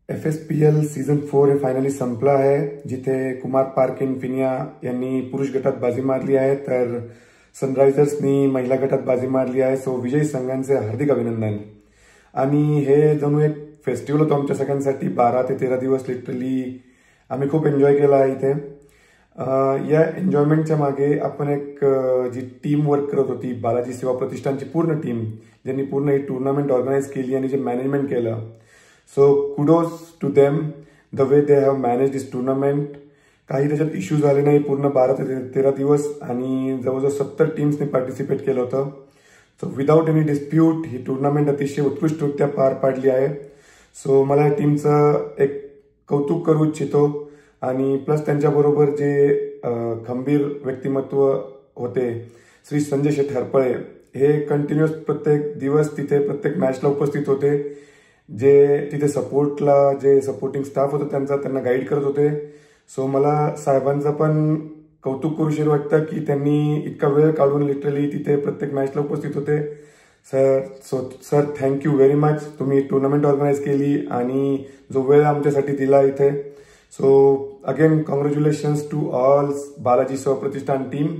FSPL season 4 हे finally संपलं आहे, जिथे कुमार पार्किन्फिनिया यांनी पुरुष गटात बाजी मारली आहे तर सनरायझर्सनी महिला गटात बाजी मारली आहे. सो विजयी संघांचे हार्दिक अभिनंदन. आणि हे जणू एक फेस्टिवल होतं आमच्या सगळ्यांसाठी. 12 ते 13 दिवस लिटरली आम्ही खूप एन्जॉय केला आहे इथे. या एन्जॉयमेंटच्या मागे आपण एक जी टीम वर्क करत होती, बालाजी सेवा प्रतिष्ठानची पूर्ण टीम, ज्यांनी पूर्ण ही टुर्नामेंट ऑर्गनाईज केली आणि जे मॅनेजमेंट केलं. So kudos to them the way they have manage this tournament. काही त्याच्यात इश्यू झाले नाही पूर्ण 12 ते 13 दिवस आणि जवळजवळ 70 टीम्सने पार्टिसिपेट केलं होतं. सो विदाऊट एनी डिस्प्यूट ही टुर्नामेंट अतिशय उत्कृष्टरित्या पार पाडली आहे. सो मला या टीमचं एक कौतुक करू इच्छितो आणि प्लस त्यांच्याबरोबर जे खंबीर व्यक्तिमत्व होते श्री संजय शेठ हरपळे, हे कंटिन्युअस प्रत्येक दिवस तिथे प्रत्येक मॅचला उपस्थित होते. जे तिथे सपोर्टला जे सपोर्टिंग स्टाफ होतं त्यांना गाईड करत होते. सो मला साहेबांचं पण कौतुक करूशी वाटतं की त्यांनी इतका वेळ काढून लिटरली तिथे प्रत्येक मॅचला उपस्थित होते. Sir thank you very much. तुम्ही टुर्नामेंट ऑर्गनाईज केली आणि जो वेळ आमच्यासाठी दिला इथे. So again congratulations to all Balaji Seva Pratishthan team.